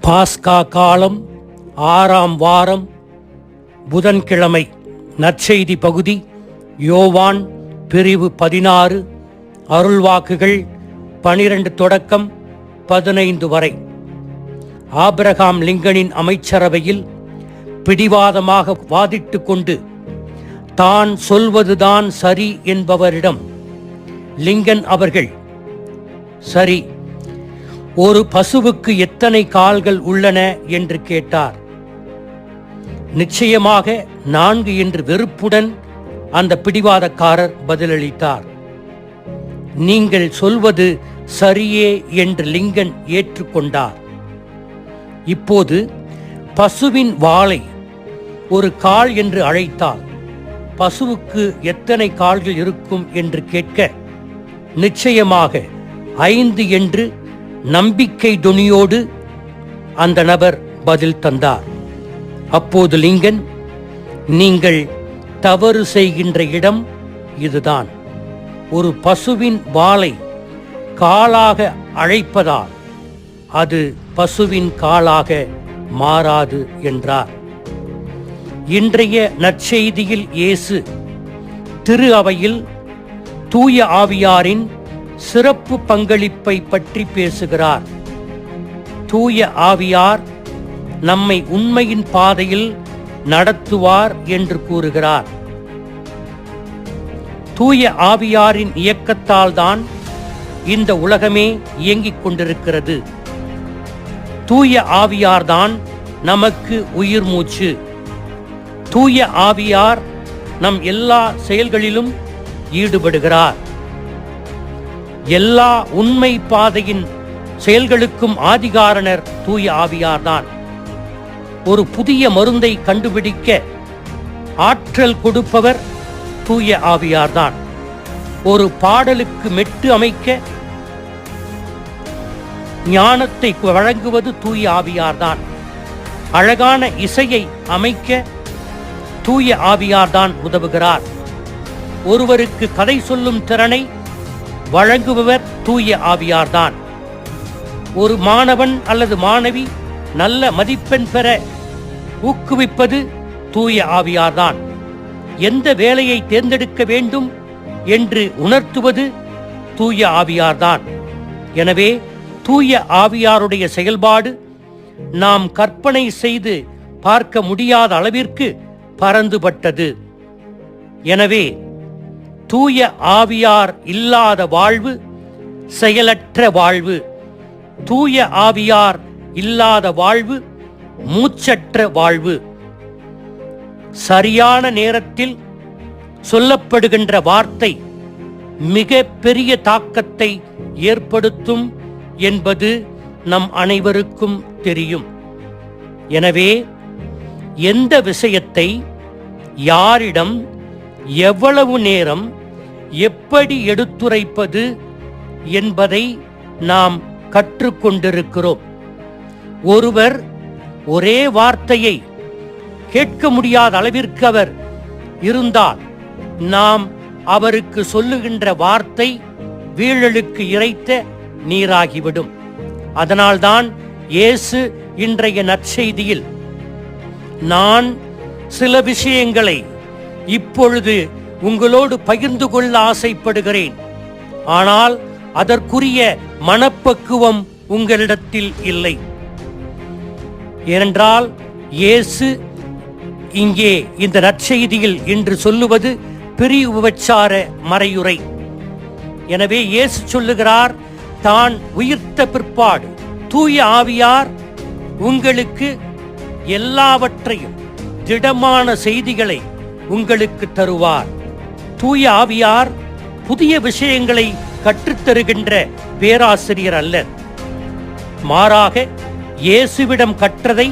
பாஸ்கா காலம் 6ஆம் வாரம் புதன்கிழமை. நற்செய்தி பகுதி யோவான் பிரிவு 16, அருள்வாக்குகள் 12 தொடக்கம் 15 வரை. ஆபிரகாம் லிங்கனின் அமைச்சரவையில் பிடிவாதமாக வாதிட்டு கொண்டு தான் சொல்வதுதான் சரி என்பவரிடம் லிங்கன் அவர்கள், சரி, ஒரு பசுவுக்கு எத்தனை கால்கள் உள்ளன என்று கேட்டார். நிச்சயமாக 4 என்று வெறுப்புடன் அந்த பிடிவாதக்காரர் பதிலளித்தார். நீங்கள் சொல்வது சரியே என்று லிங்கன் ஏற்றுக்கொண்டார். இப்போது பசுவின் வாலை ஒரு கால் என்று அழைத்தால் பசுவுக்கு எத்தனை கால்கள் இருக்கும் என்று கேட்க, நிச்சயமாக 5 என்று நம்பிக்கை துணியோடு அந்த நபர் பதில் தந்தார். அப்போது லிங்கன், நீங்கள் தவறு செய்கின்ற இடம் இதுதான். ஒரு பசுவின் வாலை காலாக அழைப்பதால் அது பசுவின் காலாக மாறாது என்றார். இன்றைய நற்செய்தியில் இயேசு திரு அவையில் தூய ஆவியாரின் சிறப்பு பங்களிப்பை பற்றி பேசுகிறார். தூய ஆவியார் நம்மை உண்மையின் பாதையில் நடத்துவார் என்று கூறுகிறார். தூய ஆவியாரின் இயக்கத்தால் தான் இந்த உலகமே இயங்கிக் கொண்டிருக்கிறது. தூய ஆவியார்தான் நமக்கு உயிர் மூச்சு. தூய ஆவியார் நம் எல்லா செயல்களிலும் ஈடுபடுகிறார். எல்லா உண்மை பாதையின் செயல்களுக்கும் ஆதிகாரணர் தூய ஆவியார்தான். ஒரு புதிய மருந்தை கண்டுபிடிக்க ஆற்றல் கொடுப்பவர் தூய ஆவியார்தான். ஒரு பாடலுக்கு மெட்டு அமைக்க ஞானத்தை வழங்குவது தூய ஆவியார்தான். அழகான இசையை அமைக்க தூய ஆவியார்தான் உதவுகிறார். ஒருவருக்கு கதை சொல்லும் திறனை வழங்குபவர் தூய ஆவியார்தான். ஒரு மாணவன் அல்லது மாணவி நல்ல மதிப்பெண் பெற ஊக்குவிப்பது தூய ஆவியார்தான். எந்த வேலையை தேர்ந்தெடுக்க வேண்டும் என்று உணர்த்துவது தூய ஆவியார்தான். எனவே தூய ஆவியாருடைய செயல்பாடு நாம் கற்பனை செய்து பார்க்க முடியாத அளவிற்கு பரந்துபட்டது. எனவே தூய ஆவியார் இல்லாத வாழ்வு செயலற்ற வாழ்வு. தூய ஆவியார் இல்லாத வாழ்வு மூச்சற்ற வாழ்வு. சரியான நேரத்தில் சொல்லப்படுகின்ற வார்த்தை மிக பெரிய தாக்கத்தை ஏற்படுத்தும் என்பது நம் அனைவருக்கும் தெரியும். எனவே எந்த விஷயத்தை யாரிடம் எவ்வளவு நேரம் எப்படி எடுத்துரைப்பது என்பதை நாம் கற்றுக்கொண்டிருக்கிறோம். ஒருவர் ஒரே வார்த்தையை கேட்க முடியாத அளவிற்கு அவர் இருந்தால் நாம் அவருக்கு சொல்லுகின்ற வார்த்தை வீழலுக்கு இறைத்த நீராகிவிடும். அதனால்தான் இயேசு இன்றைய நற்செய்தியில், நான் சில விஷயங்களை இப்பொழுது உங்களோடு பகிர்ந்து கொள்ள ஆசைப்படுகிறேன், ஆனால் அதற்குரிய மனப்பக்குவம் உங்களிடத்தில் இல்லை. ஏனென்றால் இயேசு இங்கே இந்த நற்செய்தியில் இன்று சொல்லுவது பிரிவு உபச்சார மறையுறை. எனவே இயேசு சொல்லுகிறார், தான் உயிர்த்த பிற்பாடு தூய ஆவியார் உங்களுக்கு எல்லாவற்றையும் திடமான செய்திகளை உங்களுக்கு தருவார். தூய ஆவியார் புதிய விஷயங்களை கற்றுத்தருகின்ற பேராசிரியர் அல்ல. மாறாக இயேசுவிடம் கற்றதை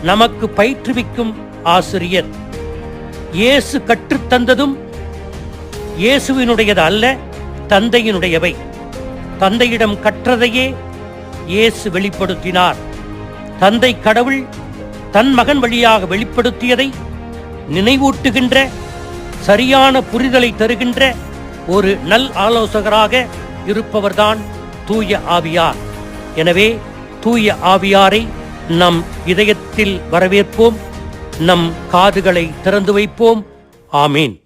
நமக்கு பயிற்றுவிக்கும் ஆசிரியர். இயேசு கற்றுத்தந்ததும் இயேசுவினுடையது அல்ல, தந்தையினுடையவை. தந்தையிடம் கற்றதையே இயேசு வெளிப்படுத்தினார். தந்தை கடவுள் தன் மகன் வழியாக வெளிப்படுத்தியதை நினைவூட்டுகின்ற, சரியான புரிதலை தருகின்ற ஒரு நல் ஆலோசகராக இருப்பவர்தான் தூய ஆவியார். எனவே தூய ஆவியாரை நம் இதயத்தில் வரவேற்போம். நம் காதுகளை திறந்து வைப்போம். ஆமீன்.